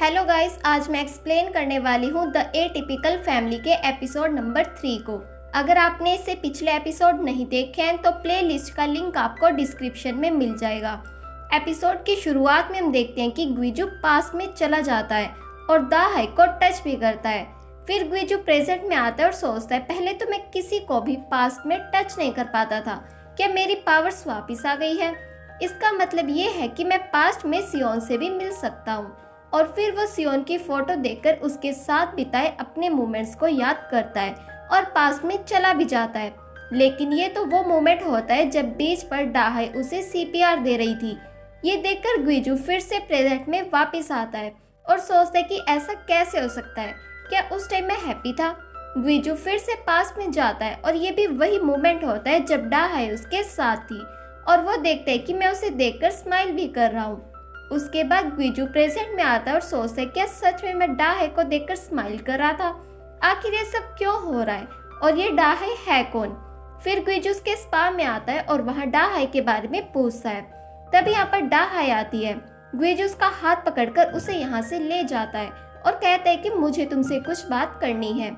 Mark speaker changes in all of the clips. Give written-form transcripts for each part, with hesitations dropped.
Speaker 1: Hello guys, आज मैं explain करने वाली हूँ द एटिपिकल फैमिली के एपिसोड नंबर 3 को। अगर आपने इससे पिछले एपिसोड नहीं देखे हैं तो प्लेलिस्ट का लिंक आपको डिस्क्रिप्शन में मिल जाएगा। एपिसोड की शुरुआत में हम देखते हैं कि ग्विजू पास्ट में चला जाता है और दाहाई को टच भी करता है। फिर ग्विजू प्रेजेंट में आता है और सोचता है, पहले तो मैं किसी को भी पास्ट में टच नहीं कर पाता था, क्या मेरी पावर्स वापस आ गई है? इसका मतलब ये है कि मैं पास्ट में सियोन से भी मिल सकता हूँ। और फिर वो सियोन की फोटो देखकर उसके साथ बिताए अपने मोमेंट्स को याद करता है और पास में चला भी जाता है। लेकिन ये तो वो मोमेंट होता है जब बीच पर दाहाई उसे सीपीआर दे रही थी। ये देखकर ग्विजू फिर से प्रेजेंट में वापस आता है और सोचता है कि ऐसा कैसे हो सकता है, क्या उस टाइम मैं हैप्पी था? ग्विजू फिर से पास में जाता है और ये भी वही मोमेंट होता है जब दाहाई उसके साथ थी और वो देखता है कि मैं उसे देखकर स्माइल भी कर रहा हूँ। उसके बाद ग्विजू प्रेजेंट में आता है और सोचता है, क्या सच में मैं दाहाई को देखकर स्माइल कर रहा था? आखिर ये सब क्यों हो रहा है और ये दाहाई है कौन? फिर ग्विजू उसके स्पा में आता है और वहाँ दाहाई के बारे में पूछता है। तभी यहाँ पर दाहाई आती है। ग्विजू उसका हाथ पकड़कर उसे यहाँ से ले जाता है और कहता है कि मुझे तुमसे कुछ बात करनी है।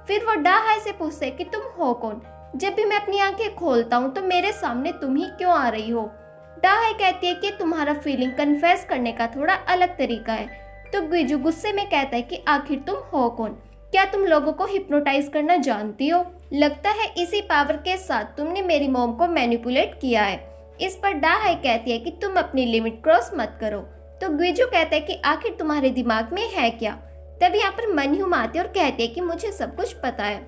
Speaker 1: फिर वो दाहाई से पूछता है कि तुम हो कौन? जब भी मैं अपनी आंखें खोलता हूँ तो मेरे सामने तुम ही क्यों आ रही हो? दाहाई कहती है कि तुम्हारा फीलिंग कन्फेस करने का थोड़ा अलग तरीका है। तो ग्विजू गुस्से में कहता है कि आखिर तुम हो कौन? क्या तुम लोगों को हिप्नोटाइज करना जानती हो? लगता है इसी पावर के साथ तुमने मेरी मॉम को मैनिपुलेट किया है। इस पर दाहाई कहती है कि तुम अपनी लिमिट क्रॉस मत करो। तो ग्विजू कहता है कि आखिर तुम्हारे दिमाग में है क्या? तभी यहाँ पर मनह्यूम आती है और कहती है कि मुझे सब कुछ पता है।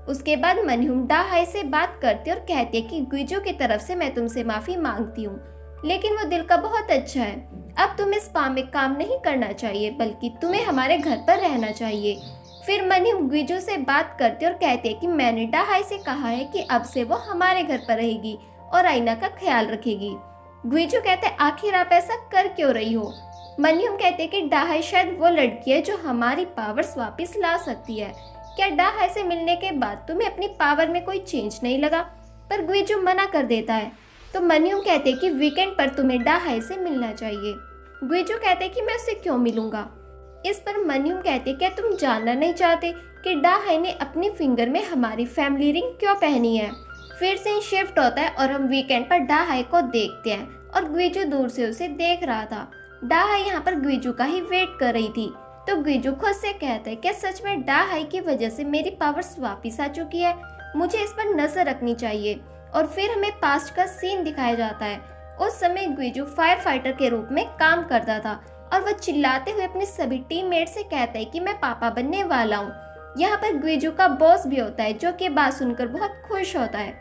Speaker 1: उसके बाद मनह्यूम दाहाई से बात करती है और कहती है कि ग्विजू की तरफ से मैं तुमसे माफी मांगती हूँ, लेकिन वो दिल का बहुत अच्छा है। अब तुम्हें स्पा में काम नहीं करना चाहिए, बल्कि तुम्हें हमारे घर पर रहना चाहिए। फिर मनह्यूम ग्विजू से बात करती और कहती है कि मैंने दाहाई से कहा है कि अब से वो हमारे घर पर रहेगी और आईना का ख्याल रखेगी। ग्विजू कहते हैं, आखिर आप ऐसा कर क्यों रही हो? मनह्यूम कहते हैं कि दाहाई शायद वो लड़की है जो हमारी पावर्स वापस ला सकती है। क्या दाहाई से मिलने के बाद तुम्हें अपनी पावर में कोई चेंज नहीं लगा? पर ग्विजू मना कर देता है। तो मनह्यूम कहते हैं कि वीकेंड पर तुम्हें दाहाई से मिलना चाहिए। ग्विजू कहते हैं कि मैं उससे क्यों मिलूंगा? इस पर मनह्यूम कहते हैं, क्या तुम जानना नहीं चाहते कि दाहाई ने अपनी फिंगर में हमारी फैमिली रिंग क्यों पहनी है? फिर से शिफ्ट होता है और हम वीकेंड पर दाहाई को देखते हैं और ग्विजू दूर से उसे देख रहा था। दाहाई यहाँ पर ग्विजू का ही वेट कर रही थी। तो ग्विजू खुद से कहता है, क्या सच में दाहाई की वजह से मेरी पावर्स वापिस आ चुकी है? मुझे इस पर नजर रखनी चाहिए। और फिर हमें पास्ट का सीन दिखाया जाता है। उस समय ग्विजू फायर फाइटर के रूप में काम करता था और वह चिल्लाते हुए अपने सभी टीममेट से कहता है कि मैं पापा बनने वाला हूँ। यहाँ पर ग्विजू का बॉस भी होता है जो कि बात सुनकर बहुत खुश होता है।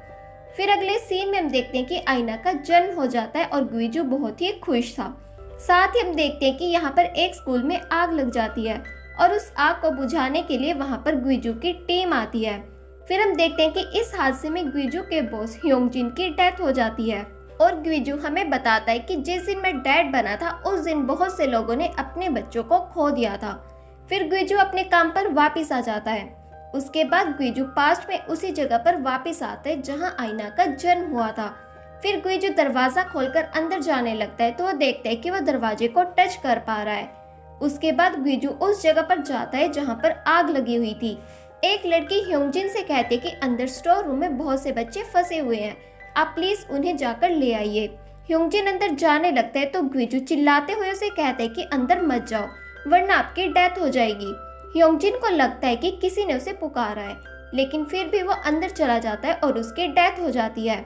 Speaker 1: फिर अगले सीन में हम देखते हैं कि आईना का जन्म हो जाता है और ग्विजू बहुत ही खुश था। साथ ही हम देखते हैं कि यहाँ पर एक स्कूल में आग लग जाती है और उस आग को बुझाने के लिए वहाँ पर ग्विजू की टीम आती है। फिर हम देखते हैं कि इस हादसे में ग्विजू के बॉस ह्योंगजिन की डेथ हो जाती है और ग्विजू हमें बताता है कि जिस दिन मैं डैड बना था उस दिन बहुत से लोगों ने अपने बच्चों को खो दिया था। फिर ग्विजू अपने काम पर वापस आ जाता है। उसके बाद ग्विजू पास्ट में उसी जगह पर वापस आता है जहां आईना का जन्म हुआ था। फिर ग्विजू दरवाजा खोलकर अंदर जाने लगता है तो वो देखता है कि वह दरवाजे को टच कर पा रहा है। उसके बाद ग्विजू उस जगह पर जाता है जहाँ पर आग लगी हुई थी। एक लड़की ह्योंगजिन से कहती है कि अंदर स्टोर रूम में बहुत से बच्चे फंसे हुए हैं, आप प्लीज उन्हें जाकर ले आइए। ह्योंगजिन अंदर जाने लगता है तो ग्विजू चिल्लाते हुए उसे कहता है कि अंदर मत जाओ वरना आपकी डेथ हो जाएगी। ह्योंगजिन को लगता है कि किसी ने उसे पुकारा है, लेकिन फिर भी वो अंदर चला जाता है और उसकी डेथ हो जाती है।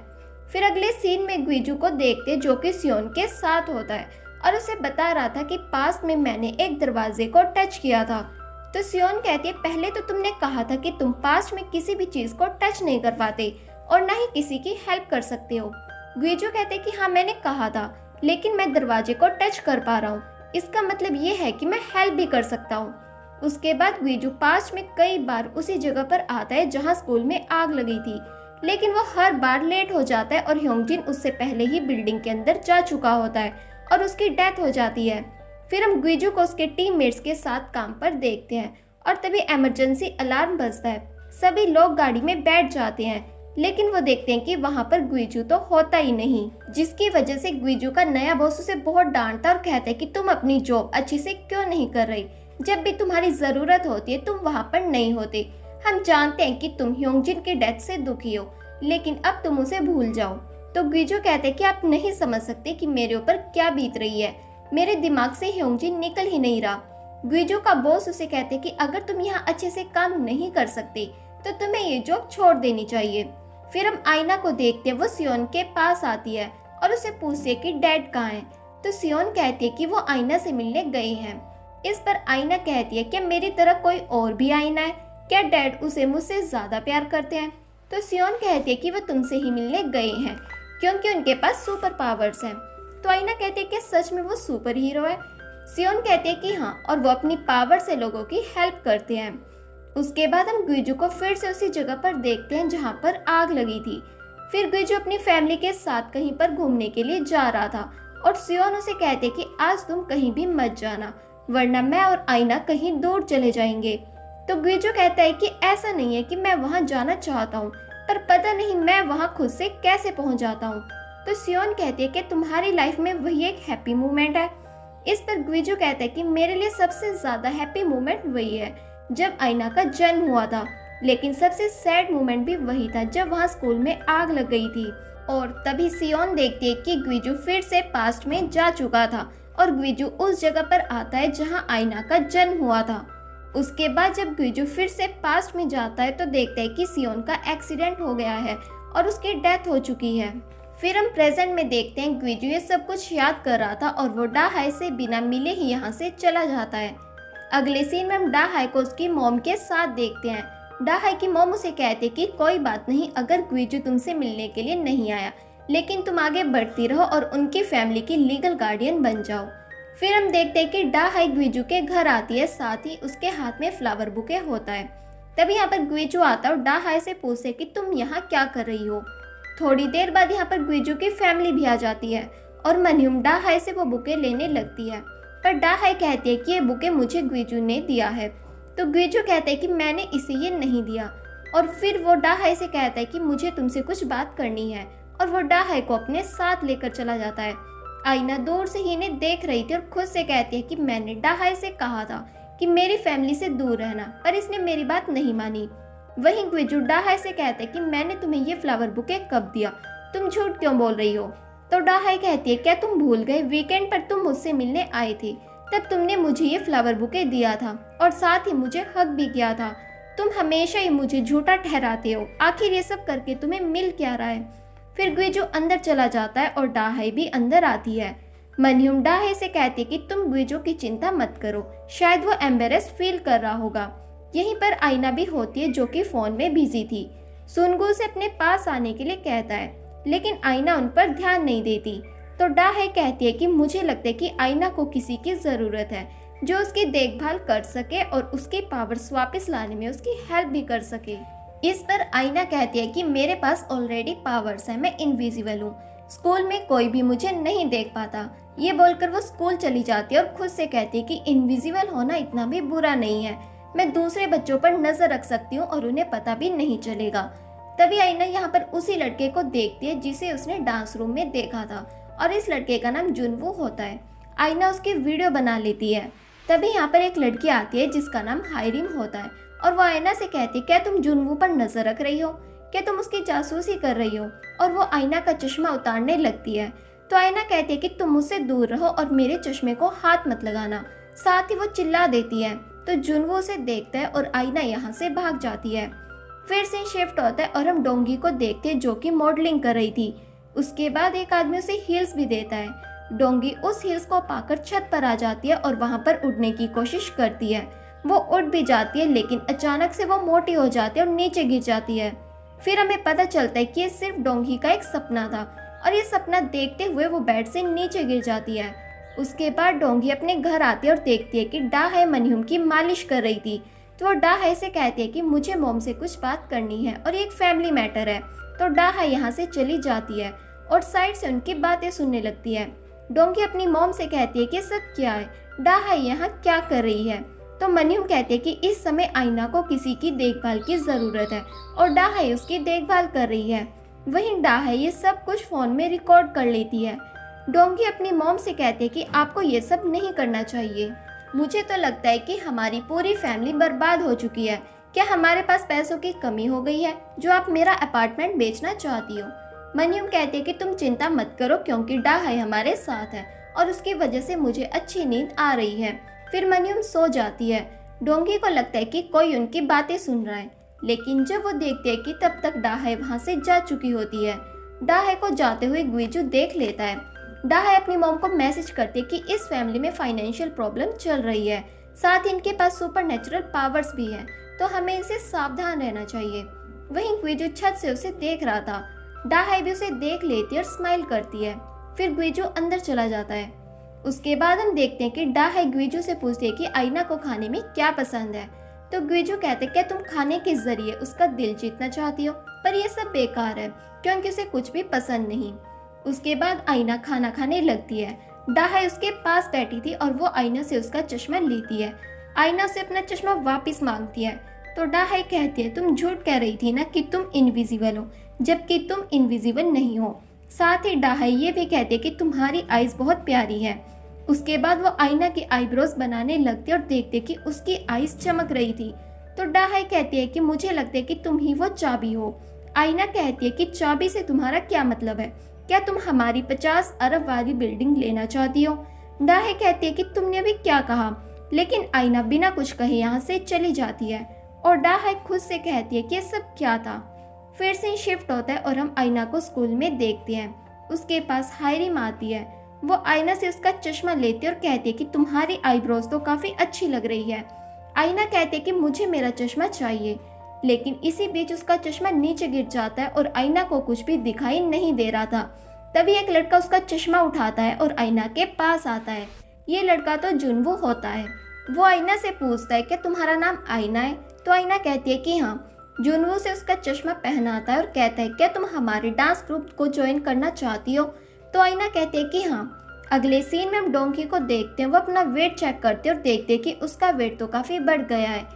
Speaker 1: फिर अगले सीन में ग्विजू को देखते जो कि सियोन के साथ होता है और उसे बता रहा था कि पास्ट में मैंने एक दरवाजे को टच किया था। तो सियोन कहती है, पहले तो तुमने कहा था कि तुम पास्ट में किसी भी चीज को टच नहीं कर पाते और न ही किसी की हेल्प कर सकते हो। ग्विजू कहते कि हाँ मैंने कहा था, लेकिन मैं दरवाजे को टच कर पा रहा हूँ, इसका मतलब ये है कि मैं हेल्प भी कर सकता हूँ। उसके बाद ग्विजू पास्ट में कई बार उसी जगह पर आता है जहाँ स्कूल में आग लगी थी, लेकिन वो हर बार लेट हो जाता है और ह्योंगजिन उससे पहले ही बिल्डिंग के अंदर जा चुका होता है और उसकी डेथ हो जाती है। फिर हम ग्विजू को उसके टीममेट्स के साथ काम पर देखते हैं और तभी इमरजेंसी अलार्म बजता है। सभी लोग गाड़ी में बैठ जाते हैं, लेकिन वो देखते हैं कि वहाँ पर ग्विजू तो होता ही नहीं, जिसकी वजह से ग्विजू का नया बॉस उसे बहुत डांटता और कहता है कि तुम अपनी जॉब अच्छे से क्यों नहीं कर रही, जब भी तुम्हारी ज़रूरत होती है तुम वहाँ पर नहीं होते। हम जानते हैं कि तुम ह्योंगजिन के डेथ से दुखी हो, लेकिन अब तुम उसे भूल जाओ। तो ग्विजो कहते हैं कि आप नहीं समझ सकते कि मेरे ऊपर क्या बीत रही है। मेरे दिमाग से ह्योंगजिन निकल ही नहीं रहा। ग्विजो का बॉस उसे कहते कि अगर तुम यहाँ अच्छे से काम नहीं कर सकते तो तुम्हें ये जॉब छोड़ देनी चाहिए। फिर हम आईना को देखते हैं, वो सियोन के पास आती है और उसे पूछती है कि डैड कहाँ है। तो सियोन कहती है कि वो आईना से मिलने गए हैं। इस पर आईना कहती है कि मेरी तरह कोई और भी आईना है, क्या डैड उसे मुझसे ज्यादा प्यार करते हैं। तो सियोन कहती है कि वो तुमसे ही मिलने गए हैं क्योंकि उनके पास सुपर पावर्स हैं। तो आईना कहती है कि सच में वो सुपर हीरो है। सियोन कहते हैं कि हाँ, और वो अपनी पावर से लोगों की हेल्प करते हैं। उसके बाद हम ग्विजो को फिर से उसी जगह पर देखते हैं जहाँ पर आग लगी थी। फिर ग्विजो अपनी फैमिली के साथ कहीं पर घूमने के लिए जा रहा था और सियोन उसे कहते कि आज तुम कहीं भी मत जाना, वरना मैं और आईना कहीं दूर चले जाएंगे। तो ग्विजो कहता है कि ऐसा नहीं है कि मैं वहाँ जाना चाहता हूँ, पर पता नहीं मैं वहाँ खुद से कैसे पहुँच जाता हूँ। तो सियोन कहती है कि तुम्हारी लाइफ में वही एक हैप्पी मोमेंट है। इस पर ग्विजो कहता है कि मेरे लिए सबसे ज्यादा हैप्पी मोमेंट वही है जब आईना का जन्म हुआ था, लेकिन सबसे सैड मोमेंट भी वही था जब वहाँ स्कूल में आग लग गई थी। और तभी सियोन देखती है कि ग्विजो फिर से पास्ट में जा चुका था और ग्विजो उस जगह पर आता है जहाँ आईना का जन्म हुआ था। उसके बाद जब ग्विजो फिर से पास्ट में जाता है तो देखता है कि सियोन का एक्सीडेंट हो गया है और उसकी डेथ हो चुकी है। फिर हम प्रेजेंट में देखते हैं ग्विजो ये सब कुछ याद कर रहा था और वो डाहाई से बिना मिले ही यहाँ से चला जाता है। अगले सीन में हम डाहाई को उसकी मॉम के साथ देखते हैं। डाहाई की मॉम उसे कहते कि कोई बात नहीं, अगर ग्विजो तुमसे मिलने के लिए नहीं आया, लेकिन तुम आगे बढ़ती रहो और उनकी फैमिली की लीगल गार्डियन बन जाओ। फिर हम देखते हैं कि डाहाई ग्विजो के घर आती है, साथ ही उसके हाथ में फ्लावर बुके होता है। तभी यहाँ पर ग्विजो आता है और डाहाई से पूछते कि तुम यहाँ क्या कर रही हो। थोड़ी देर बाद यहाँ पर ग्विजो की फैमिली भी आ जाती है और मनह्यूम डाहाई से वो बुके लेने लगती है, पर डाहाई कहती है कि ये बुके मुझे ग्विजो ने दिया है। तो ग्विजो कहते हैं कि मैंने इसे ये नहीं दिया। और फिर वो डाहाई से कहता है कि मुझे तुमसे कुछ बात करनी है और वो डाहाई को अपने साथ लेकर चला जाता है। आईना दूर से ही इन्हें देख रही थी और खुद से कहती है कि मैंने डाहाई से कहा था कि मेरी फैमिली से दूर रहना, पर इसने मेरी बात नहीं मानी। वहीं ग्विजो डाहाई से कहता है कि मैंने तुम्हें ये फ्लावर बुके कब दिया, तुम झूठ क्यों बोल रही हो। तो डाहाई कहती है क्या तुम भूल गए, वीकेंड पर तुम मुझसे मिलने आए थे, तब तुमने मुझे ये फ्लावर बुके दिया था और साथ ही मुझे हक भी किया था। तुम हमेशा ही मुझे झूठा ठहराते हो, आखिर ये सब करके तुम्हें मिल क्या रहा है। फिर ग्विजो अंदर चला जाता है और डाहाई भी अंदर आती है। मनह्यूम डाहाई से कहती है कि तुम ग्विजो की चिंता मत करो, शायद वो एम्बेरेस फील कर रहा होगा। यहीं पर आईना भी होती है जो कि फोन में बिजी थी। सुनगु से अपने पास आने के लिए कहता है, लेकिन आईना उन पर ध्यान नहीं देती। तो डाहाई कहती है कि मुझे लगता है कि आईना को किसी की ज़रूरत है जो उसकी देखभाल कर सके और उसकी पावर्स वापस लाने में उसकी हेल्प भी कर सके। इस पर आईना कहती है कि मेरे पास ऑलरेडी पावर्स है, मैं इनविजिबल हूँ, स्कूल में कोई भी मुझे नहीं देख पाता। ये बोलकर वो स्कूल चली जाती है और खुद से कहती है कि इनविजिबल होना इतना भी बुरा नहीं है, मैं दूसरे बच्चों पर नजर रख सकती हूँ और उन्हें पता भी नहीं चलेगा। तभी आईना यहाँ पर उसी लड़के को देखती है जिसे उसने डांस रूम में देखा था और इस लड़के का नाम जुनवू होता है। आईना उसकी वीडियो बना लेती है। तभी यहाँ पर एक लड़की आती है जिसका नाम हायरिम होता है और वो आईना से कहती है क्या तुम जुनवू पर नजर रख रही हो, क्या तुम उसकी जासूसी कर रही हो। और वो आईना का चश्मा उतारने लगती है। तो आईना कहती है कि तुम मुझसे दूर रहो और मेरे चश्मे को हाथ मत लगाना। साथ ही वो चिल्ला देती है। तो जुनवू उसे देखता है और आईना यहाँ से भाग जाती है। फिर से शिफ्ट होता है और हम डोंगी को देखते हैं जो कि मॉडलिंग कर रही थी। उसके बाद एक आदमी उसे हील्स भी देता है। डोंगी उस हील्स को पाकर छत पर आ जाती है और वहां पर उड़ने की कोशिश करती है। वो उड़ भी जाती है, लेकिन अचानक से वो मोटी हो जाती है और नीचे गिर जाती है। फिर हमें पता चलता है कि ये सिर्फ डोंगी का एक सपना था और ये सपना देखते हुए वो बेड से नीचे गिर जाती है। उसके बाद डोंगी अपने घर आती है और देखती है कि डाहाई मनह्यूम की मालिश कर रही थी। तो वो डाहाई से कहती है कि मुझे मॉम से कुछ बात करनी है और ये एक फैमिली मैटर है। तो डाहाई यहाँ से चली जाती है और साइड से उनकी बातें सुनने लगती है। डोंगी अपनी मॉम से कहती है कि सब क्या है, डाहाई यहाँ क्या कर रही है। तो मनह्यूम कहते हैं कि इस समय आईना को किसी की देखभाल की ज़रूरत है और डाहाई उसकी देखभाल कर रही है। वहीं डाहाई ये सब कुछ फ़ोन में रिकॉर्ड कर लेती है। डोंगी अपनी मॉम से कहते हैं कि आपको ये सब नहीं करना चाहिए। मुझे तो लगता है कि हमारी पूरी फैमिली बर्बाद हो चुकी है। क्या हमारे पास पैसों की कमी हो गई है जो आप मेरा अपार्टमेंट बेचना चाहती हो? मनह्यूम कहती है कि तुम चिंता मत करो क्योंकि डाहाई हमारे साथ है और उसकी वजह से मुझे अच्छी नींद आ रही है। फिर मनह्यूम सो जाती है। डोंगी को लगता है कि कोई उनकी बातें सुन रहा है, लेकिन जब वो देखते हैं कि तब तक डाहाई वहाँ से जा चुकी होती है। डाहाई को जाते हुए ग्वीजू देख लेता है। डाहाई अपनी मॉम को मैसेज करती है कि इस फैमिली में फाइनेंशियल प्रॉब्लम चल रही है, साथ ही इनके पास सुपरनेचुरल पावर्स भी हैं, तो हमें इनसे सावधान रहना चाहिए। वहीं ग्वीजू छत से उसे देख रहा था। डाहाई भी उसे देख लेती है और स्माइल करती है। फिर ग्वीजू अंदर चला जाता है। उसके बाद हम देखते हैं कि डाहाई ग्वीजू से पूछती है कि आईना को खाने में क्या पसंद है। तो ग्वीजू कहते क्या तुम खाने के जरिए उसका दिल जीतना चाहती हो, पर यह सब बेकार है क्योंकि उसे कुछ भी पसंद नहीं। उसके बाद आईना खाना खाने लगती है। डाहाई उसके पास बैठी थी और वो आईना से उसका चश्मा लेती है। आईना से अपना चश्मा वापस मांगती है तो डाहाई कहती है तुम झूठ कह रही थी ना कि तुम इनविजिबल हो, जबकि तुम इनविजिबल नहीं हो। साथ ही डाहाई ये भी कहती है कि तुम्हारी आईज बहुत प्यारी है। उसके बाद वो आईना की आईब्रोज बनाने लगती है और देखते कि उसकी आईज चमक रही थी। तो डाहाई कहती है कि मुझे लगता है कि तुम ही वो चाबी हो। आईना कहती है कि चाबी से तुम्हारा क्या मतलब है? क्या तुम हमारी 50 अरब वाली बिल्डिंग लेना चाहती हो? डाहाई कहती है कि तुमने अभी क्या कहा? लेकिन आईना बिना कुछ कहे यहाँ से चली जाती है और डाहाई खुद से कहती है कि ये सब क्या था। फिर से शिफ्ट होता है और हम आईना को स्कूल में देखते हैं। उसके पास हायरिम आती है। वो आईना से उसका चश्मा लेती है और कहती है कि तुम्हारी आईब्रोज तो काफी अच्छी लग रही है। आईना कहती है कि मुझे मेरा चश्मा चाहिए, लेकिन इसी बीच उसका चश्मा नीचे गिर जाता है और आईना को कुछ भी दिखाई नहीं दे रहा था। तभी एक लड़का उसका चश्मा उठाता है और आईना के पास आता है। ये लड़का तो जुनवो होता है। वो आईना से पूछता है कि तुम्हारा नाम आईना है? तो आईना कहती है कि हाँ। जुनवो से उसका चश्मा पहनाता है और कहता है क्या तुम हमारे डांस ग्रुप को ज्वाइन करना चाहती हो? तो आईना कहती है कि हाँ। अगले सीन में हम डोंकी को देखते हैं। वो अपना वेट चेक करते हैं और देखते हैं कि उसका वेट तो काफी बढ़ गया है।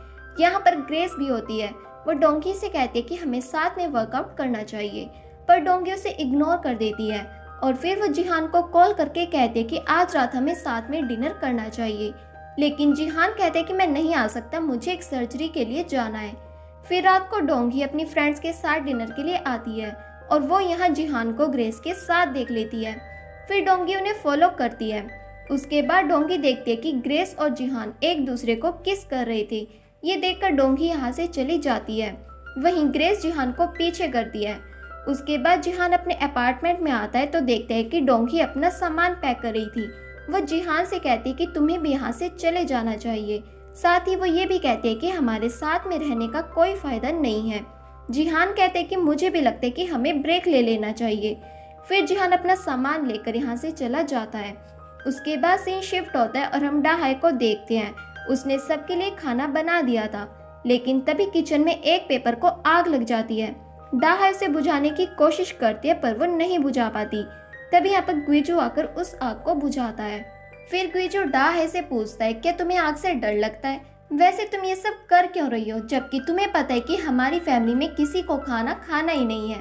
Speaker 1: यहाँ पर ग्रेस भी होती है। वो डोंकी से कहती है कि हमें साथ में वर्कआउट करना चाहिए, पर डोंकी उसे इग्नोर कर देती है और फिर वो जिहान को कॉल करके कहते हैं कि आज रात हमें साथ में डिनर करना चाहिए। लेकिन जिहान कहते हैं कि मैं नहीं आ सकता, मुझे एक सर्जरी के लिए जाना है। फिर रात को डोंगी अपनी फ्रेंड्स के साथ डिनर के लिए आती है और वो यहाँ जिहान को ग्रेस के साथ देख लेती है। फिर डोंगी उन्हें फॉलो करती है। उसके बाद डोंगी देखती है कि ग्रेस और जिहान एक दूसरे को किस कर रहे थे। ये देखकर डोंगी यहाँ से चली जाती है। वहीं ग्रेस जिहान को पीछे करती है। उसके बाद जिहान अपने अपार्टमेंट में आता है तो देखते हैं कि डोंगी अपना सामान पैक कर रही थी। वो जिहान से कहती है कि तुम्हें भी यहाँ से चले जाना चाहिए। साथ ही वो ये भी कहते हैं कि हमारे साथ में रहने का कोई फायदा नहीं है। जिहान कहते हैं कि मुझे भी लगता है कि हमें ब्रेक ले लेना चाहिए। फिर जिहान अपना सामान लेकर यहाँ से चला जाता है। उसके बाद सीन शिफ्ट होता है और हम डाहाई को देखते हैं। उसने सबके लिए खाना बना दिया था, लेकिन तभी किचन में एक पेपर को आग लग जाती है। डाहाई उसे बुझाने की कोशिश करती है पर वो नहीं बुझा पाती। तभी यहाँ पर ग्वीजू आकर उस आग को बुझाता है। फिर ग्वीजू डाहाई से पूछता है क्या तुम्हें आग से डर लगता है? वैसे तुम ये सब कर क्यों रही हो जबकि तुम्हें पता है कि हमारी फैमिली में किसी को खाना खाना ही नहीं है?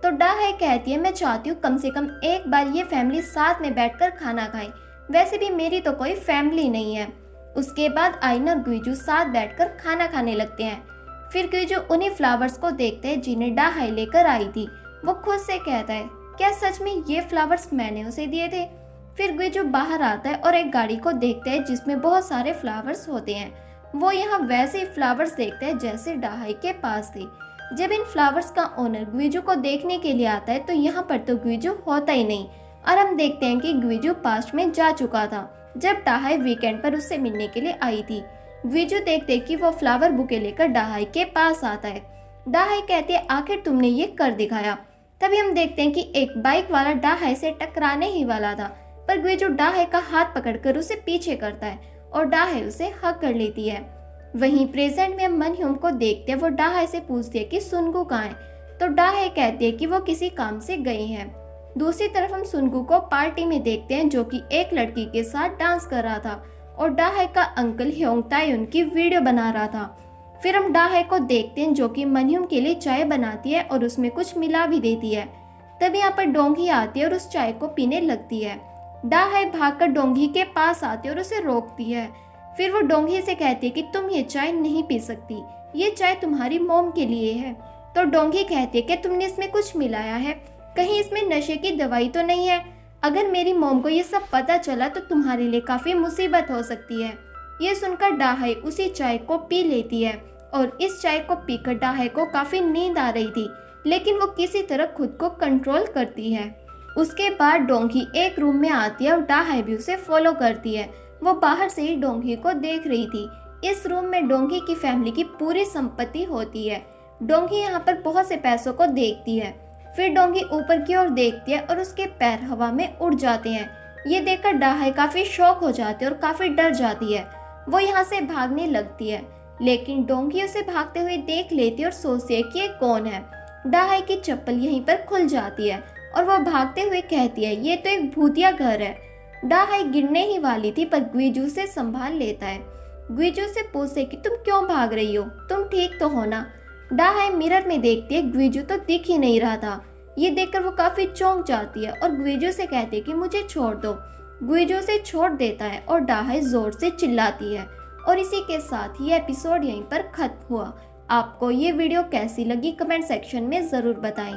Speaker 1: तो डाहाई कहती है मैं चाहती हूँ कम से कम एक बार ये फैमिली साथ में बैठकर खाना खाए। वैसे भी मेरी तो कोई फैमिली नहीं है। उसके बाद आईना और ग्वीजू साथ बैठकर खाना खाने लगते हैं। फिर ग्वीजू उन्हीं फ्लावर्स को देखते हैं जिन्हें डाहाई लेकर आई थी। वो खुद से कहता है क्या सच में ये फ्लावर्स मैंने उसे दिए थे? फिर ग्वीजू बाहर आता है और एक गाड़ी को देखता है जिसमें बहुत सारे फ्लावर्स होते हैं। वो यहाँ वैसे ही फ्लावर्स देखता है जैसे डाहाई के पास थे। जब इन फ्लावर्स का ओनर ग्वीजू को देखने के लिए आता है तो यहाँ पर तो ग्वीजू होता ही नहीं और हम देखते हैं कि ग्वीजू पास्ट में जा चुका था जब डाहाई वीकेंड पर उससे मिलने के लिए आई थी। ग्वीजू देखते कि वो फ्लावर बुके लेकर डाहाई के पास आता है। डाहाई कहती है आखिर तुमने ये कर दिखाया। तभी हम देखते हैं कि एक बाइक वाला डाहाई से टकराने ही वाला था, पर ग्वीजू डाहाई का हाथ पकड़कर उसे पीछे करता है और डाहाई उसे हक कर लेती है। वहीं प्रेजेंट में हम मनह्यूम को देखते हैं। वो डाहाई से पूछती है कि सुनगू कहाँ है? तो डाहाई कहती है कि वो किसी काम से गई है। दूसरी तरफ हम सुनगू को पार्टी में देखते हैं जो कि एक लड़की के साथ डांस कर रहा था और डाहाई का अंकल ह्योंगताई उनकी वीडियो बना रहा था। फिर हम डाहाई को देखते हैं जो कि मनह्यूम के लिए चाय बनाती है और उसमें कुछ मिला भी देती है। तभी यहाँ पर डोंगी आती है और उस चाय को पीने लगती है। डाहाई भागकर डोंगी के पास आती है और उसे रोकती है। फिर वो डोंगी से कहती है कि तुम ये चाय नहीं पी सकती, ये चाय तुम्हारी मॉम के लिए है। तो डोंगी कहती है कि तुमने इसमें कुछ मिलाया है, कहीं इसमें नशे की दवाई तो नहीं है? अगर मेरी मॉम को ये सब पता चला तो तुम्हारे लिए काफ़ी मुसीबत हो सकती है। ये सुनकर डाहाई उसी चाय को पी लेती है और इस चाय को पीकर डाहाई को काफ़ी नींद आ रही थी, लेकिन वो किसी तरह खुद को कंट्रोल करती है। उसके बाद डोंगी एक रूम में आती है और डाहाई भी उसे फॉलो करती है। वो बाहर से ही डोंगी को देख रही थी। इस रूम में डोंगी की फैमिली की पूरी संपत्ति होती है। डोंगी यहाँ पर बहुत से पैसों को देखती है। फिर डोंगी ऊपर की ओर देखती है और उसके पैर हवा में उड़ जाते हैं। ये देखकर डाहाई काफ़ी शॉक हो जाती है और काफ़ी डर जाती है। वो यहाँ से भागने लगती है, लेकिन डोंगी उसे भागते हुए देख लेती है और सोचती है कि ये कौन है। डाहाई की चप्पल यहीं पर खुल जाती है और वो भागते हुए कहती है ये तो एक भूतिया घर है। डाहाई गिरने ही वाली थी पर ग्विजू से संभाल लेता है। ग्विजू से पूछते कि तुम क्यों भाग रही हो, तुम ठीक तो हो ना? डाहाई मिरर में देखती है ग्विजू तो दिख ही नहीं रहा था। ये देखकर वो काफी चौंक जाती है और ग्विजू से कहती है कि मुझे छोड़ दो। ग्विजू से छोड़ देता है और डाहाई जोर से चिल्लाती है। और इसी के साथ ये एपिसोड यहीं पर खत्म हुआ। आपको ये वीडियो कैसी लगी कमेंट सेक्शन में ज़रूर बताएं।